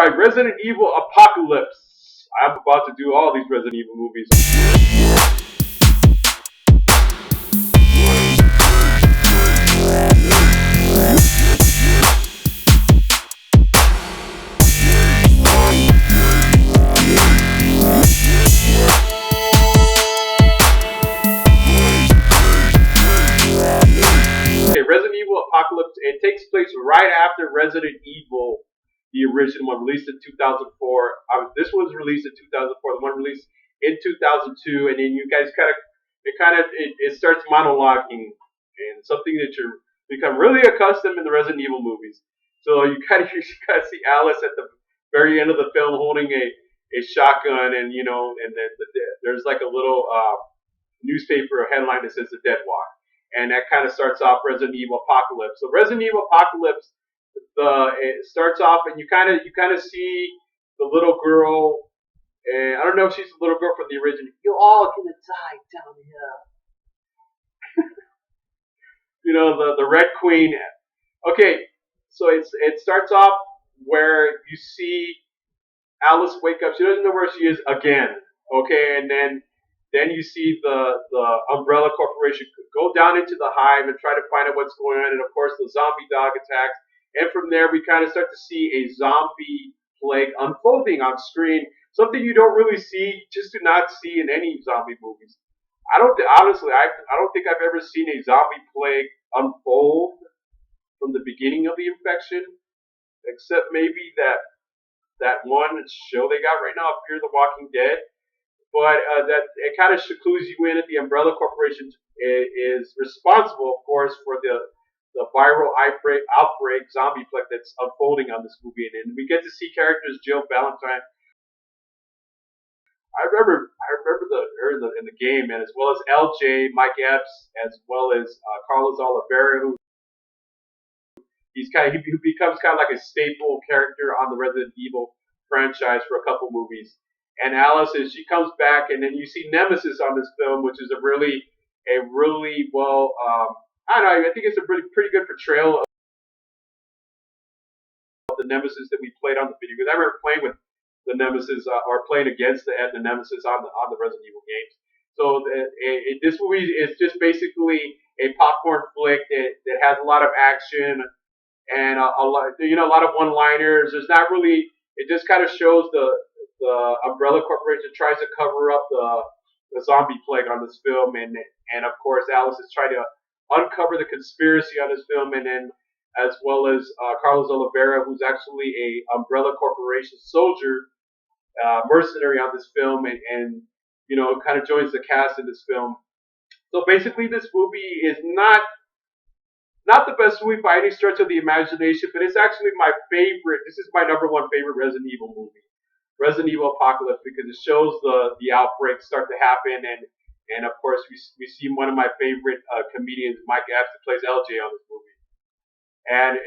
right, Resident Evil Apocalypse. I'm about to do all these Resident Evil movies. Okay, Resident Evil Apocalypse. It takes place right after Resident Evil, the original one, released in 2004. This was released in 2004. The one released in 2002, and then you guys it starts monologuing and something that you become really accustomed in the Resident Evil movies. So you kind of see Alice at the very end of the film holding a shotgun, and there's like a little newspaper headline that says "The Dead Walk." And that kind of starts off Resident Evil Apocalypse. So Resident Evil Apocalypse, it starts off, and you kind of see the little girl, and I don't know if she's the little girl from the original. You're all gonna die down here. The Red Queen. Okay, so it starts off where you see Alice wake up. She doesn't know where she is again. Okay, and then you see the Umbrella Corporation go down into the hive and try to find out what's going on. And of course, the zombie dog attacks. And from there, we kind of start to see a zombie plague unfolding on screen. Something you don't really see, just do not see in any zombie movies. Honestly, I don't think I've ever seen a zombie plague unfold from the beginning of the infection, except maybe that one show they got right now, Fear the Walking Dead. But that it kind of clues you in that the Umbrella Corporation is responsible, of course, for the viral outbreak zombie plague that's unfolding on this movie. And we get to see characters Jill Valentine. I remember her in the game, and as well as LJ, Mike Epps, as well as Carlos Oliveira, who he becomes kind of like a staple character on the Resident Evil franchise for a couple movies. And Alice, she comes back, and then you see Nemesis on this film, which is a really well, I don't know, I think it's a pretty good portrayal of the Nemesis that we played on the video. Because I remember playing with the Nemesis, or playing against the Nemesis on the Resident Evil games. So this movie is just basically a popcorn flick that has a lot of action and a lot of one-liners. There's not really. It just kind of shows the Umbrella Corporation tries to cover up the zombie plague on this film, and of course Alice is trying to uncover the conspiracy on this film, and then as well as Carlos Oliveira, who's actually a Umbrella Corporation soldier, mercenary on this film, and kind of joins the cast in this film. So basically, this movie is not the best movie by any stretch of the imagination, but it's actually my favorite. This is my number one favorite Resident Evil movie. Resident Evil Apocalypse, because it shows the outbreaks start to happen, and of course we see one of my favorite comedians, Mike Epps, who plays LJ on this movie. And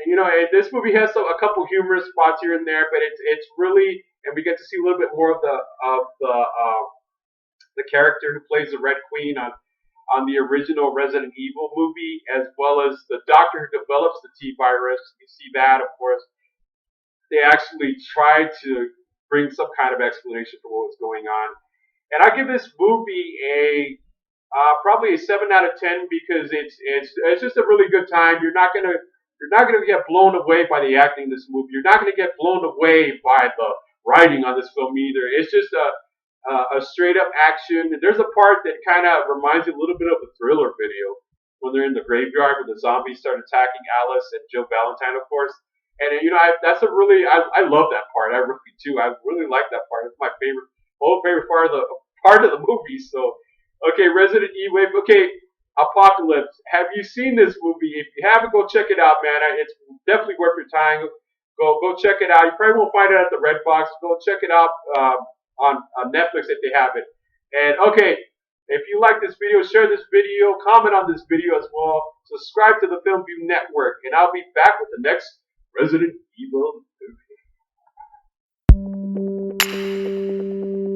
this movie has a couple humorous spots here and there, but it's really, and we get to see a little bit more of the character who plays the Red Queen on the original Resident Evil movie, as well as the doctor who develops the T virus. We see that, of course. They actually try to bring some kind of explanation for what was going on. And I give this movie probably a 7 out of 10 because it's just a really good time. You're not gonna get blown away by the acting in this movie. You're not gonna get blown away by the writing on this film either. It's just a straight up action. There's a part that kind of reminds you a little bit of a Thriller video when they're in the graveyard where the zombies start attacking Alice and Jill Valentine, of course. And I love that part. I really do. I really like that part. It's my favorite part of the movie. So, okay, Resident Evil. Okay, Apocalypse. Have you seen this movie? If you haven't, go check it out, man. It's definitely worth your time. Go check it out. You probably won't find it at the Redbox. Go check it out on Netflix if they have it. And okay, if you like this video, share this video, comment on this video as well. Subscribe to the FilmView Network, and I'll be back with the next Resident Evil movie.